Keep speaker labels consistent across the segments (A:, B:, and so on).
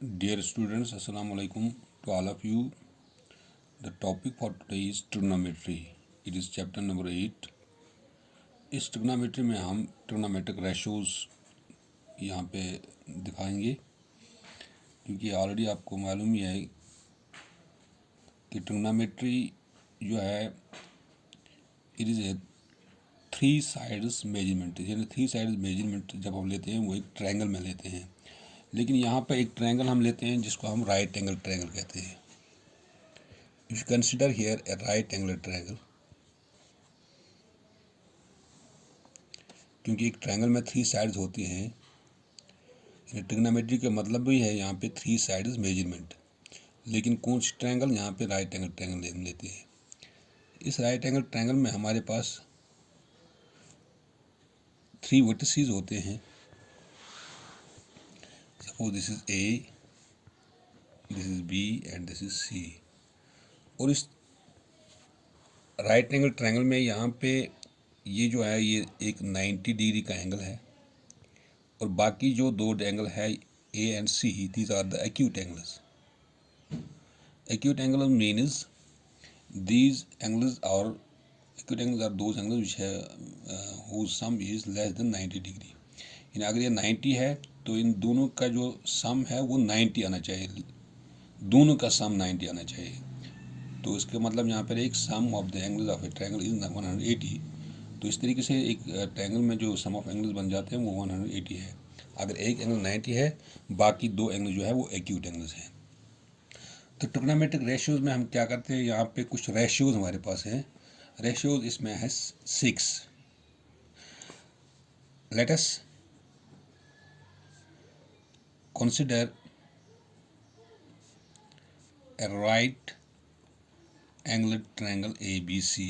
A: Dear students, Assalamu alaikum to all of you. The topic for today is trigonometry. It is chapter number 8. इस trigonometry में हम trigonometric ratios यहाँ पे दिखाएंगे, क्योंकि ऑलरेडी आपको मालूम ही है कि trigonometry जो है it is a three sides measurement, यानी थ्री साइड्स मेजरमेंट जब हम लेते हैं वो एक ट्रायंगल में लेते हैं। लेकिन यहाँ पर एक ट्रायंगल हम लेते हैं जिसको हम राइट एंगल ट्रायंगल कहते हैं। If you consider here a right angle triangle, क्योंकि एक ट्रायंगल में थ्री साइड्स होती हैं, ट्रिग्नोमेट्री का मतलब भी है यहाँ पे थ्री साइड्स मेजरमेंट। लेकिन कौन सी ट्रायंगल? यहाँ पे राइट एंगल ट्रायंगल लेते हैं। इस राइट एंगल ट्रायंगल में हमारे पास थ्री वर्टिसेस होते हैं। Suppose this is A, this is B and this is C. और इस राइट एंगल ट्रायंगल में यहाँ पे ये जो है ये एक 90 डिग्री का एंगल है, और बाकी जो दो एंगल है A and C, these are the acute angles. Acute angle means these angles are acute angles are those angles which have whose sum is less than 90 degree. यानी अगर ये 90 है तो इन दोनों का जो सम है वो 90 आना चाहिए, दोनों का सम 90 आना चाहिए। तो इसका मतलब यहाँ पर एक sum of the angles of a triangle is 180। तो इस तरीके से एक ट्रायंगल में जो सम ऑफ एंगल्स बन जाते हैं वो 180 है। अगर एक एंगल 90 है, बाकी दो एंगल जो है वो एक्यूट एंगल्स हैं। तो ट्रिग्नोमेट्रिक रेशियोज में हम क्या करते हैं, यहाँ पे कुछ रेशियोज हमारे पास हैं। रेशियोज इसमें है 6। Let us consider a right angle triangle ABC,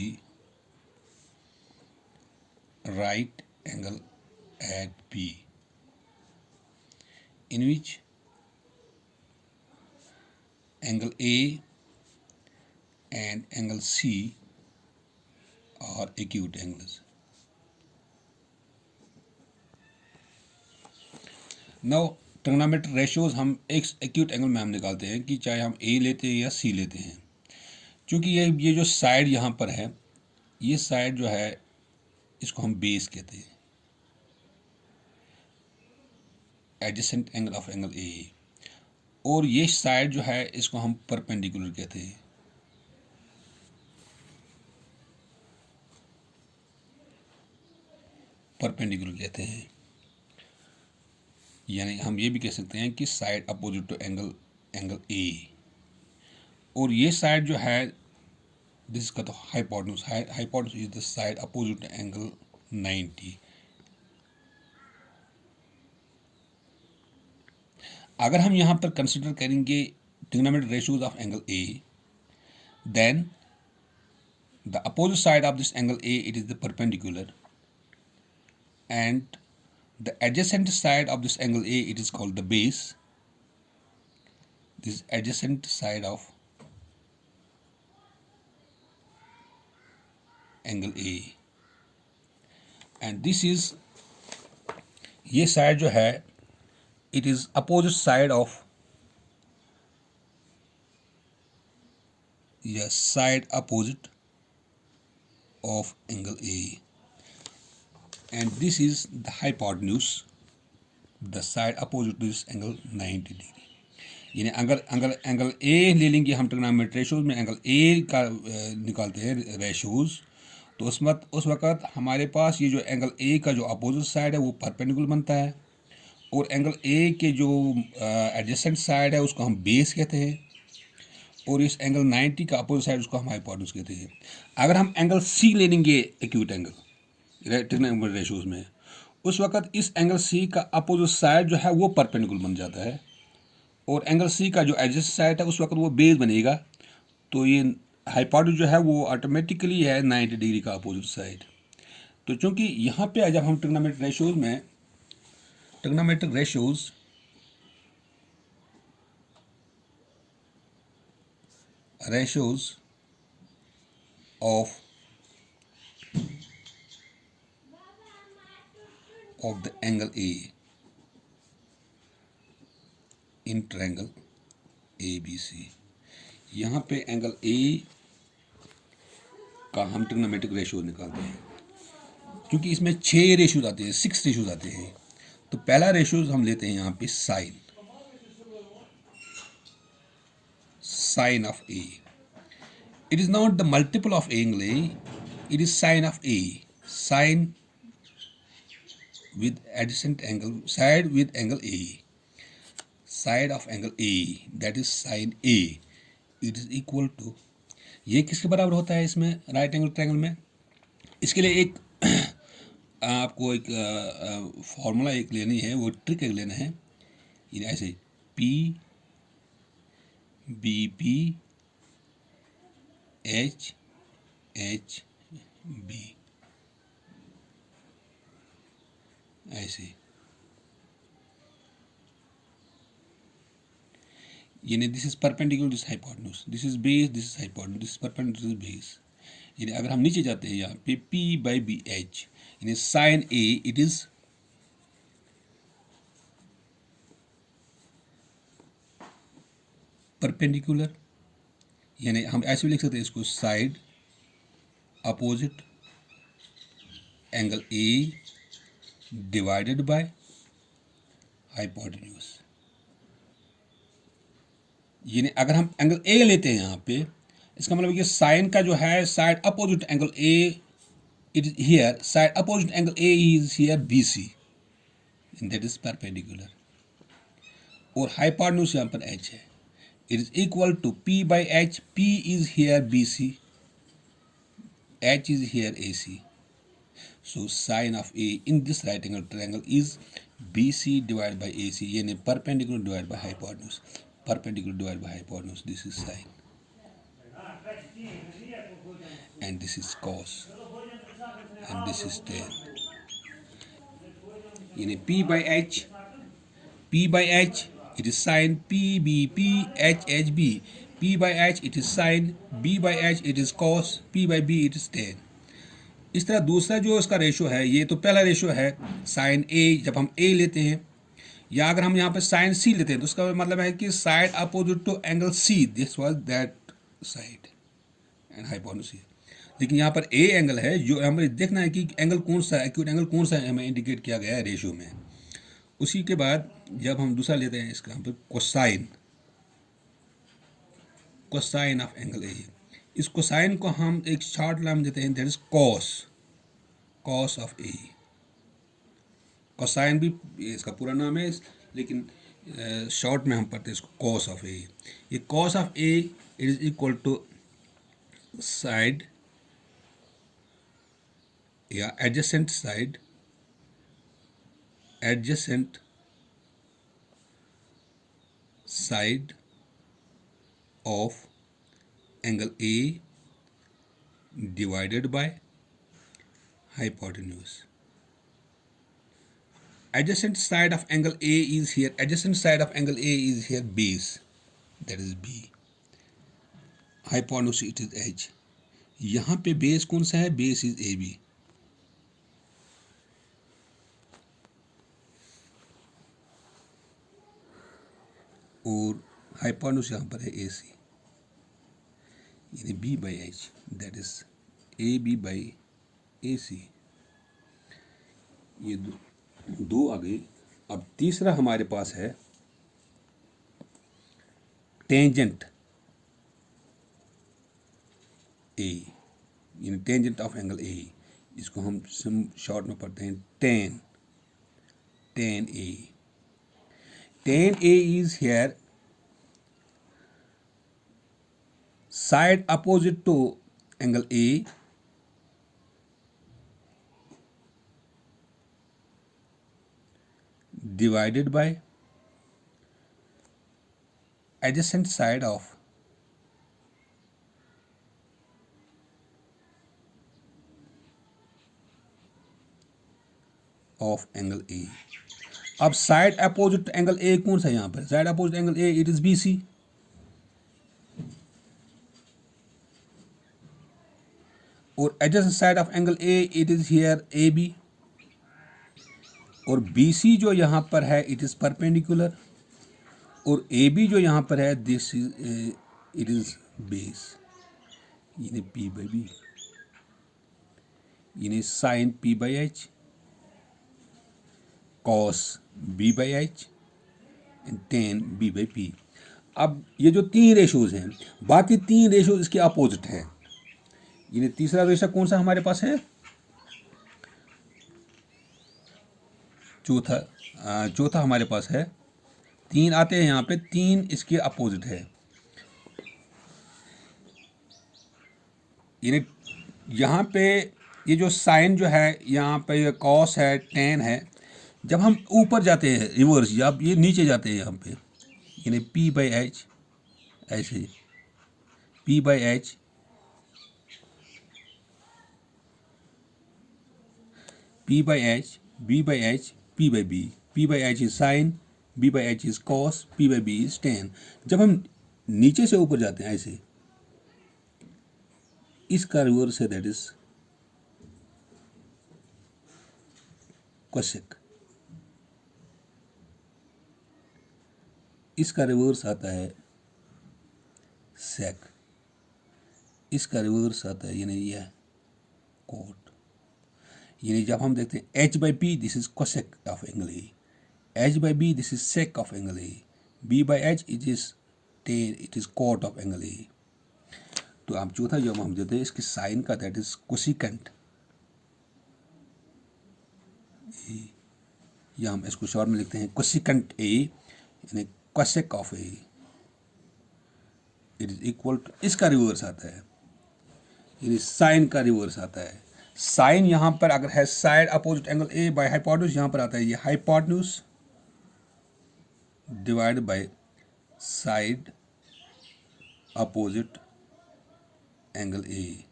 A: right angle at B, in which angle A and angle C are acute angles. Now trigonometric ratios हम एक एक्यूट एंगल में हम निकालते हैं कि चाहे हम A लेते हैं या C लेते हैं। क्योंकि ये जो साइड यहाँ पर है, ये साइड जो है इसको हम बेस कहते हैं, adjacent angle of angle A। और ये साइड जो है इसको हम परपेंडिकुलर कहते हैं। परपेंडिकुलर कहते हैं, यानी हम ये भी कह सकते हैं कि side opposite to angle A। और ये साइड जो है दिस का तो hypotenuse, hypotenuse is the side opposite to angle 90। अगर हम यहाँ पर कंसिडर करेंगे trigonometric ratios of angle A, then the opposite side of this angle A it is the perpendicular, and the adjacent side of this angle A it is called the base. This adjacent side of angle A, and this is ये side जो है it is opposite side of side opposite of angle A, and this is the hypotenuse, the side opposite to this angle 90 degree. यानी अगर angle A ले लेंगे हम trigonometric ratios में, angle A का निकालते हैं रेशियोज, तो उस वक्त हमारे पास ये जो एंगल ए का जो अपोजिट साइड है वो परपेंडिकुलर बनता है, और एंगल ए के जो एडजेसेंट साइड है उसको हम बेस कहते हैं, और इस एंगल 90 का अपोजिट साइड उसको हम हाइपोटेन्यूज कहते हैं। अगर हम एंगल सी ले लेंगे एक्यूट एंगल ट्रिग्नोमेट्रिक रेशियोज में, उस वक्त इस एंगल सी का अपोजिट साइड जो है वो परपेंडिकुलर बन जाता है, और एंगल सी का जो एडजेसेंट साइड है उस वक्त वो बेस बनेगा। तो ये हाइपोटेन्यूज जो है वो ऑटोमेटिकली है 90 डिग्री का अपोजिट साइड। तो चूंकि यहाँ पे जब हम trigonometric ratios of the angle A in triangle ABC। यहाँ पे एंगल ए का हम ट्रिग्नोमेट्रिक रेशियो निकालते हैं, क्योंकि इसमें 6 रेशियोज आते हैं, 6 रेशियोज आते हैं। तो पहला रेशियोज हम लेते हैं यहाँ पे sine of A. It is not the multiple of angle A, it is sine of A. Sine with adjacent angle, side with angle A, side of angle A, that is sin A, it is equal to, ये किसके बराबर होता है इसमें right angle triangle में? इसके लिए एक आपको एक फॉर्मूला एक लेनी है, वो ट्रिक एक लेना है। ये ऐसे P BP H H B, ऐसे यानी this is perpendicular, this hypotenuse, this is base, this is hypotenuse, this perpendicular, this base. यानी अगर हम नीचे जाते हैं यहाँ पे P/BH, यानी sine A it is perpendicular, यानी हम ऐसे भी लिख सकते हैं इसको side opposite angle A divided by hypotenuse. यानी अगर हम एंगल ए लेते हैं यहाँ पे, इसका मतलब कि साइन का जो है side opposite angle A, it is here side opposite angle A is here BC, that is perpendicular. और हाइपोटेन्यूज यहाँ पर h है, it is equal to P/H, P is here BC, H is here AC। So sine of A in this right angle triangle is BC divided by AC, यानी perpendicular divided by hypotenuse, perpendicular divided by hypotenuse, this is sine and this is cos and this is tan, यानी P/H it is sine, PBP HHB, P/H it is sine, B/H it is cos, P/B it is tan। इस तरह दूसरा जो इसका ratio है, ये तो पहला रेशो है साइन ए, जब हम ए लेते हैं, या अगर हम यहाँ पे साइन सी लेते हैं तो उसका मतलब है कि side opposite to angle C, this was that side and hypotenuse. लेकिन यहाँ पर ए एंगल है, जो हमें देखना है कि एंगल कौन सा है, एक्यूट एंगल कौन सा है, हमें इंडिकेट किया गया है रेशो में। उसी के बाद जब हम दूसरा लेते हैं इसका यहाँ पर कोसाइन ऑफ एंगल ए, इस कोसाइन को हम एक शॉर्ट नाम देते हैं, that is cos of A. Cosine भी इसका पूरा नाम है, लेकिन शॉर्ट में हम पढ़ते हैं इसको कॉस ऑफ ए। ये cos of A it is equal to side या adjacent side of angle A divided by hypotenuse. Adjacent side of angle A is here. Adjacent side of angle A is here base, that is B. Hypotenuse it is H. यहाँ पे base कौन सा है? Base is AB. और hypotenuse यहाँ पर है AC, यानी B/H, दैट इज AB/AC। ये दो आ गई। अब तीसरा हमारे पास है टेंजेंट A, यानी टेंजेंट ऑफ एंगल A। इसको हम शॉर्ट में पढ़ते हैं tan A। tan A is here side opposite to angle A divided by adjacent side of angle A। अब साइड अपोजिट एंगल ए कौन सा है? यहाँ पर side opposite angle A it is BC, और adjacent side of angle A it is here AB, और BC जो यहाँ पर है इट इज परपेंडिकुलर और ए बी जो यहाँ पर है this is it is base, यानी पी बाई बी, यानी sine P by H, cos B by H and tan B by P. अब ये जो तीन रेशोज हैं, बाकी तीन रेशोज इसके अपोजिट हैं। यानी तीसरा रेशा कौन सा हमारे पास है? चौथा हमारे पास है, तीन आते हैं यहाँ पे, तीन इसके अपोजिट है। यानी यहाँ पे ये जो साइन जो है, यहाँ पे ये कॉस है, टेन है, जब हम ऊपर जाते हैं रिवर्स, या ये नीचे जाते हैं यहाँ पे, यानी पी बाई एच, ऐसे P by H, P by H, B by H, P by B. P by H is sine, B by H is cos, P by B is tan. जब हम नीचे से ऊपर जाते हैं ऐसे, इसका रिवर्स है, दैट इज कोसेक। इसका रिवर्स आता है सेक, इसका रिवर्स आता है यानी यह कोट। यानी जब हम देखते हैं H by P, this is cosec of angle A, H by B this is sec of angle A, B by H it is tan, it is cot of angle A. तो अब चौथा जो हम देते हैं इसकी साइन का, that is cosecant, या हम इसको शॉर्ट में लिखते हैं कोसिकेंट ए, यानी cosec of A, it is equal to, इसका रिवर्स आता है, यानी साइन का रिवर्स आता है। साइन यहाँ पर अगर है side opposite angle A by hypotenuse, यहाँ पर आता है ये hypotenuse divide by side opposite angle A,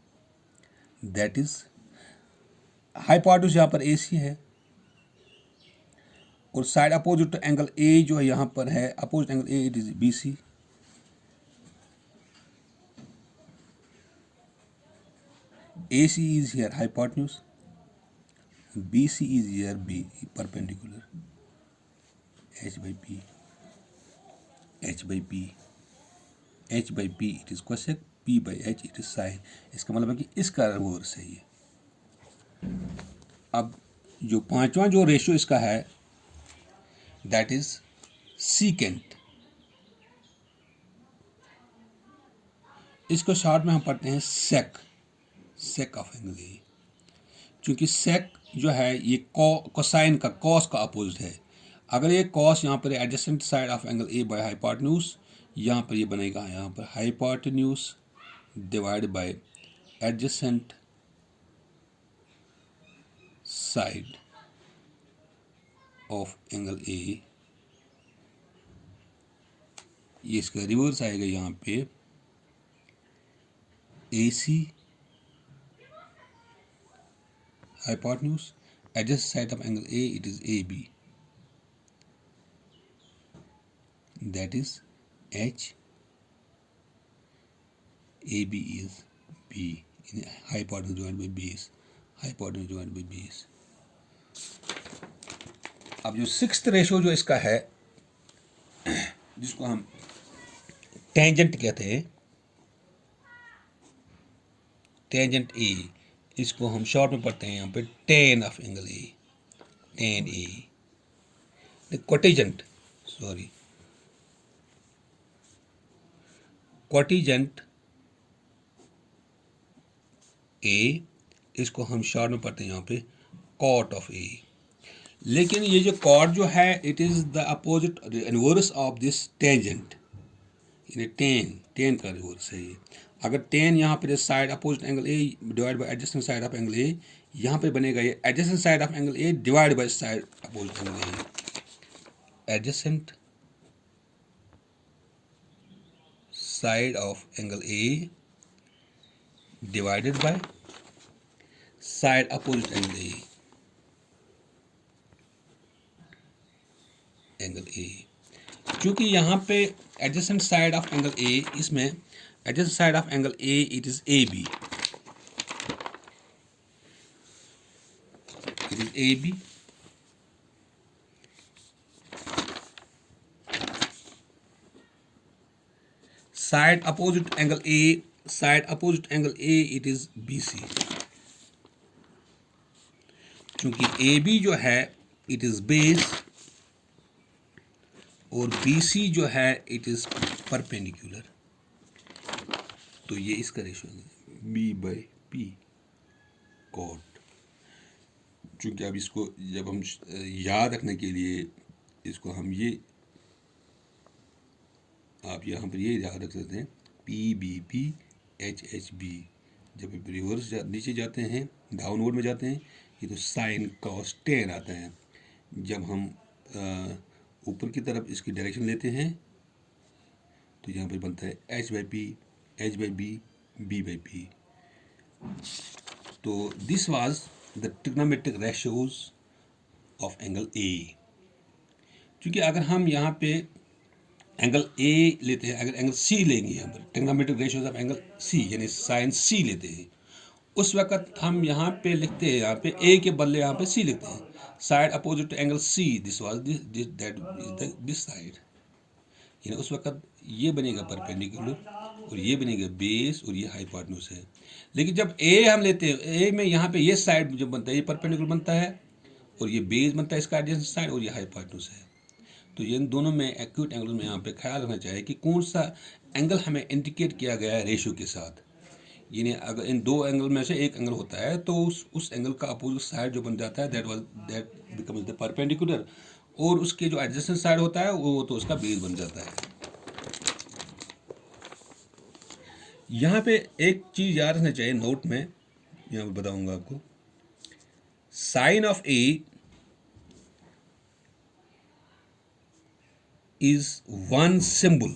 A: that is hypotenuse यहाँ पर ए सी है, और साइड अपोजिट एंगल ए जो है यहाँ पर है opposite angle A, it is B C. AC is here hypotenuse, BC is here B perpendicular, H by P, H by P, H by P it is cosec, P by H it is sin। इसका मतलब है कि इसका reverse है ये। अब जो पांचवा जो रेशियो इसका है दैट इज सीकेंट। इसको शॉर्ट में हम पढ़ते हैं सेक, सेक ऑफ एंगल ए। चूंकि सेक जो है ये कोसाइन का, कॉस का अपोजिट है। अगर ये कॉस यहाँ पर adjacent side of angle A by hypotenuse, यहाँ पर ये बनेगा यहाँ पर hypotenuse divide by adjacent side of angle ए। ये इसका रिवर्स आएगा यहाँ पे AC hypotenuse, adjacent side of angle A it is AB, that is H, AB is B, hypotenuse divided by base, hypotenuse divided by base। अब जो sixth ratio जो इसका है जिसको हम टेंजेंट कहते हैं, टेंजेंट ए, इसको हम शॉर्ट में पढ़ते हैं यहाँ पे tan of angle A, tan A. Cotangent, sorry cotangent A, इसको हम शॉर्ट में पढ़ते हैं यहाँ पे कॉट ऑफ ए। लेकिन ये जो कॉट जो है it is the opposite inverse of this tangent, यानी टेन, टेन का रिवर्स है ये। अगर टेन यहाँ पे side opposite angle A divide by adjacent side of angle ए, यहाँ पे बनेगा ये adjacent side of angle A divide by side opposite angle A, adjacent side of angle A divided by side opposite angle A, angle A. क्योंकि यहाँ पे adjacent side of angle ए, इसमें adjacent side of angle A it is A B, it is A B, Side opposite angle A, it is BC. क्योंकि AB जो है it is base और BC जो है it is perpendicular. तो ये इसका रेशियो है B/P cot. चूंकि अब इसको जब हम याद रखने के लिए इसको हम ये आप यहाँ पर ये याद रख सकते हैं PBP HHB. जब रिवर्स नीचे जाते हैं डाउनवर्ड में जाते हैं ये तो साइन कॉस टेन आता है. जब हम ऊपर की तरफ इसकी डायरेक्शन लेते हैं तो यहाँ पर बनता है H/P H/B B/P. तो this was the trigonometric ratios of angle A. क्योंकि अगर हम यहाँ पे एंगल A लेते हैं, अगर एंगल C लेंगे यहाँ पर trigonometric ratios of angle C यानी साइन C लेते हैं, उस वक्त हम यहाँ पे लिखते हैं, यहाँ पे A के बदले यहाँ पे C लिखते हैं. Side opposite to angle C, this was this side. यानी उस वक्त ये बनेगा परपेंडिकुलर और ये बनेगा बेस और ये हाइपोटेन्यूज है. लेकिन जब A हम लेते हैं, A में यहाँ पे ये साइड जब बनता है ये परपेंडिकुलर बनता है और ये बेस बनता है इसका एडजेसेंट साइड और ये हाइपोटेन्यूज है. तो इन दोनों में एक्यूट एंगल में यहाँ पे ख्याल रखना चाहिए कि कौन सा एंगल हमें इंडिकेट किया गया है रेशियो के साथ. यानी अगर इन दो एंगल में से एक एंगल होता है तो उस एंगल का अपोजिट साइड जो बन जाता है दैट बिकम्स द परपेंडिकुलर और उसके जो एडजेसेंट साइड होता है वो तो उसका बेस बन जाता है. यहाँ पे एक चीज़ याद रखना चाहिए नोट में, यहाँ पे बताऊंगा आपको. Sine of A is one symbol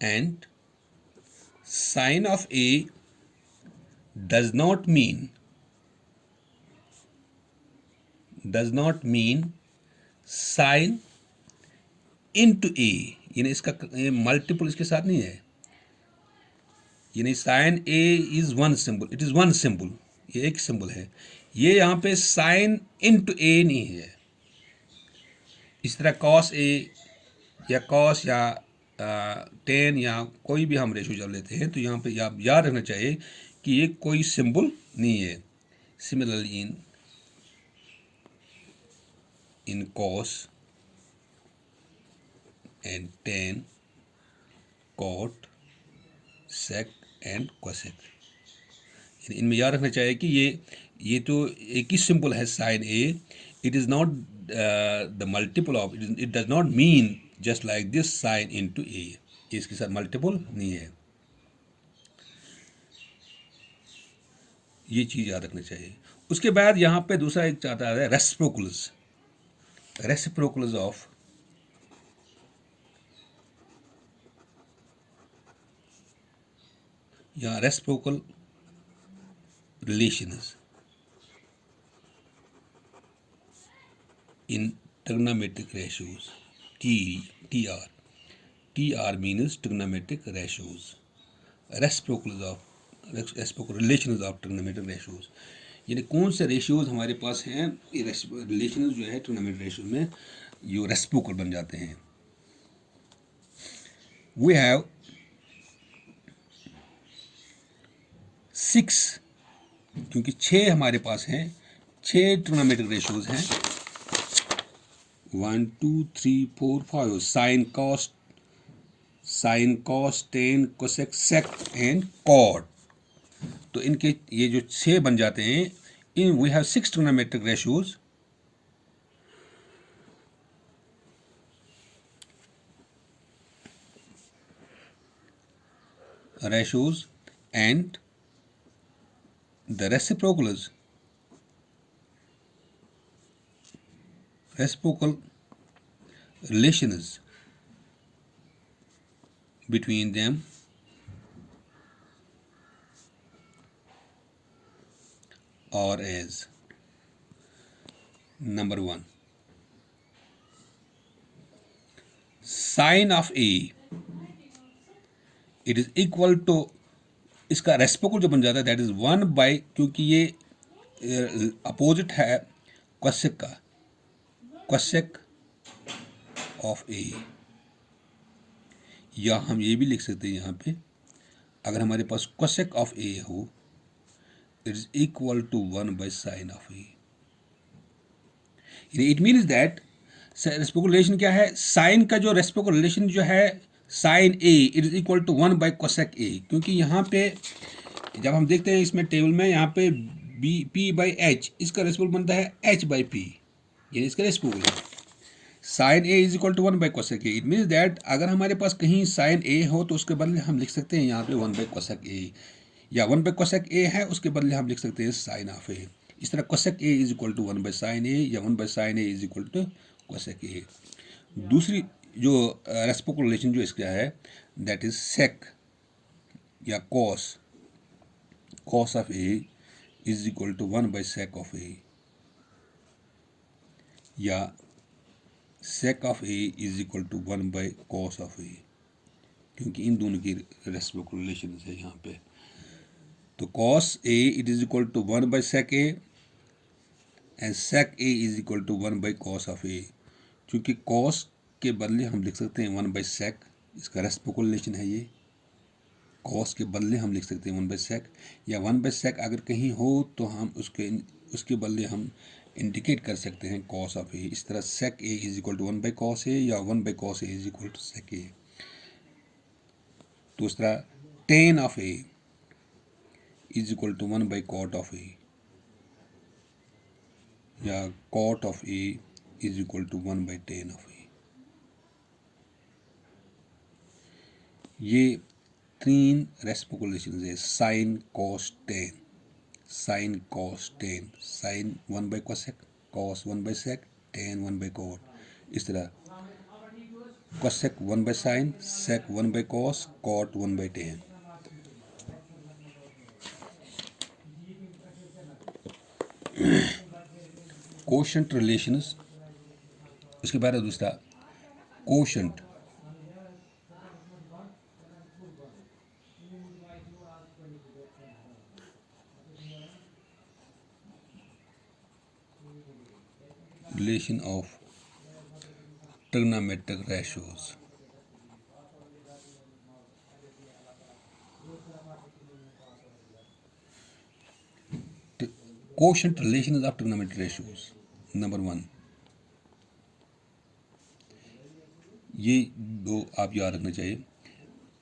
A: and sine of A does not mean sine into A. यानी इसका मल्टीपल इसके साथ नहीं है. यानी sign A is one symbol, it is one symbol, ये एक सिंबल है. ये यहाँ पे साइन इनटू A नहीं है. इस तरह कॉस A या कॉस या टेन या कोई भी हम रेशो जब लेते हैं तो यहाँ पे आप याद रखना चाहिए कि ये कोई सिंबल नहीं है. Similarly in cos and tan, cot, sec and cosec, इनमें याद रखना चाहिए कि ये तो एक ही सिंबल है sine A. It is not the multiple of, it does not mean just like this sine into A. इसके साथ मल्टीपल नहीं है. ये चीज़ याद रखना चाहिए. उसके बाद यहाँ पे दूसरा एक चाहता है रेसिप्रोकल्स ऑफ यहाँ reciprocal relations in trigonometric ratios. TR means trigonometric ratios. Reciprocal relations of trigonometric ratios. यानी कौन से रेशियोज हमारे पास हैं, ये रिलेशंस जो है ट्रिग्नोमेट्रिक रेशियो में ये रेसिप्रोकल बन जाते हैं. We have 6, क्योंकि 6 हमारे पास हैं, 6 ट्रिग्नोमेट्रिक रेशियोज हैं. 1 2 3 4 5 sine cos tan cosec sec and cot. तो इनके ये जो 6 बन जाते हैं. इन we have 6 trigonometric ratios and the reciprocal relations between them are as: number 1, sine of A, it is equal to, इसका रेसिप्रोकल जो बन जाता है दैट इज 1/, क्योंकि ये अपोजिट है कोसेक का, कोसेक ऑफ ए, या हम ये भी लिख सकते हैं यहाँ पे, अगर हमारे पास कोसेक ऑफ ए हो, it is equal to 1/sin of A. It means that reciprocal relation क्या है, साइन का जो रेसिप्रोकल रिलेशन जो है sine A it is equal to 1/कोसेक ए, क्योंकि यहाँ पे जब हम देखते हैं इसमें टेबल में, यहाँ पे बी P/H, इसका रेसिप्रोकल बनता है H/P, ये इसका रेसिप्रोकल है। Sine A is equal to 1/कोसेक ए। इट मीन्स दैट अगर हमारे पास कहीं साइन ए हो तो उसके बदले हम लिख सकते हैं यहाँ पे 1/कोसेक ए, या 1/कोसेक ए है उसके बदले हम लिख सकते हैं साइन ऑफ ए। इस तरह cosec A is equal to 1/sin A, या 1/sin A is equal to cosec A. दूसरी जो रेसिप्रोकल रिलेशन जो इसका है दैट इज सेक या cos of A is equal to 1/sec of A, या sec of A is equal to 1/cos of A, क्योंकि इन दोनों की रेसिप्रोकल रिलेशन है यहाँ पे। तो cos a it is equal to 1/sec a and sec a is equal to 1/cos of a, क्योंकि cos के बदले हम लिख सकते हैं 1/sec, इसका रेसिप्रोकल रिलेशन है ये। cos के बदले हम लिख सकते हैं 1/sec, या 1/sec अगर कहीं हो तो हम उसके बदले हम इंडिकेट कर सकते हैं cos ऑफ a। इस तरह sec a is equal to 1/cos a, या 1/cos a is equal to sec a। दूसरा tan of a is equal to 1/cot of a, या cot of a is equal to 1/tan of a। ये 3 reciprocal relation है, sine cos tan, sine cos tan, sine cosec, cos 1/sec, tan 1/cot। इस तरह cosec 1/sin, sec 1/cos, cot 1/tan। Quotient relations, उसके बाद दूसरा quotient. Relation of trigonometric ratios. Quotient relations of trigonometric ratios. Number 1, ये दो आप याद रखना चाहिए।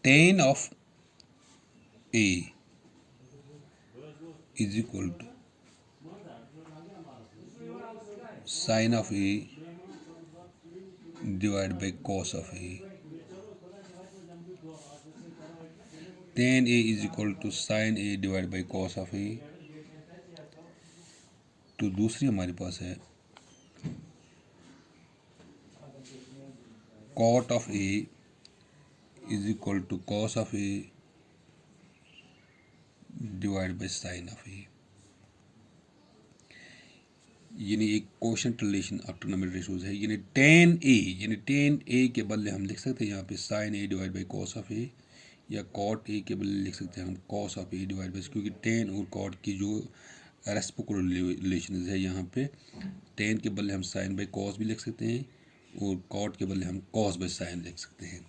A: tan of a is equal to sin of a divided by cos of a, tan a is equal to sin a divided by cos of a। तो दूसरी हमारे पास है cot of a is equal to cos of a divided by sin of a, यानी एक quotient relation of trigonometric ratios है। यानी tan a के बदले हम लिख सकते हैं यहाँ पे sin a divide by cos of a, या cot a के बदले लिख सकते हैं हम cos of a divide by, क्योंकि tan और cot की जो रेसिप्रोकल रिलेशन है यहाँ पे tan के बदले हम sin बाई cos भी लिख सकते हैं, और cot के बदले हम cos बाई sin लिख सकते हैं।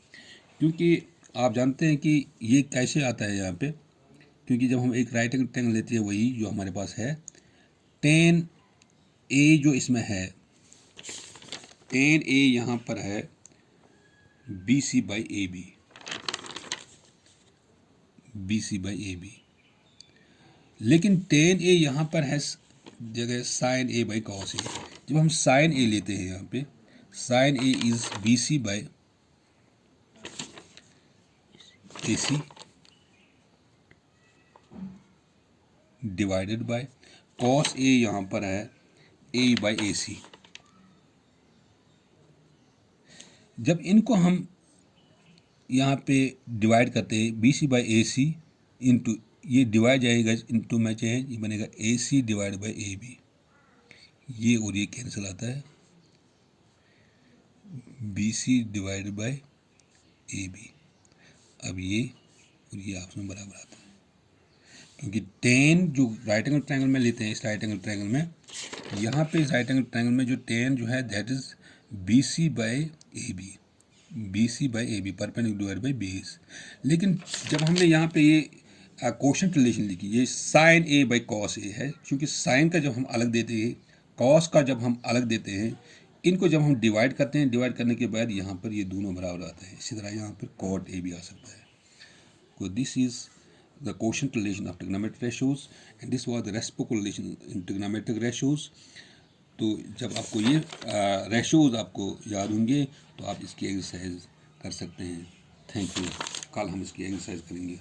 A: क्योंकि आप जानते हैं कि ये कैसे आता है यहाँ पे, क्योंकि जब हम एक राइट एंगल लेते हैं वही जो हमारे पास है, tan a जो इसमें है, tan a यहाँ पर है BC by AB, BC by AB, लेकिन tan a यहाँ पर है जगह sin a by cos a। जब हम sin a लेते हैं यहाँ पे, sin a is BC by AC divided by cos a यहाँ पर है A बाई AC। जब इनको हम यहाँ पे डिवाइड करते हैं BC बाई AC इंटू, ये डिवाइड जाएगा इंटू में चाहे ये बनेगा AC डिवाइड बाई AB, ये और ये कैंसिल आता है BC डिवाइड बाई AB। अब ये और ये आपस में बराबर आता है। क्योंकि टेन जो राइट एंगल ट्रायंगल में लेते हैं, इस राइट एंगल ट्रायंगल में, यहाँ पे इस राइट एंगल ट्रायंगल में जो टेन जो है that is B C by A B, B C by A B, perpendicular divide by base. लेकिन जब हमने यहाँ पे ये कोशेंट रिलेशन लिखी, ये sign A by cos A है, क्योंकि साइन का जब हम अलग देते हैं, कॉस का जब हम अलग देते हैं, इनको जब हम डिवाइड करते हैं, डिवाइड करने के बाद यहाँ पर ये दोनों बराबर आता है। इसी तरह यहाँ पर कॉट ए भी आ सकता है। So this is the quotient relation of trigonometric ratios and this was the reciprocal relation in trigonometric ratios। तो जब आपको ये रेशोज आपको याद होंगे तो आप इसकी एक्सरसाइज कर सकते हैं। Thank you. कल हम इसकी एक्सरसाइज करेंगे।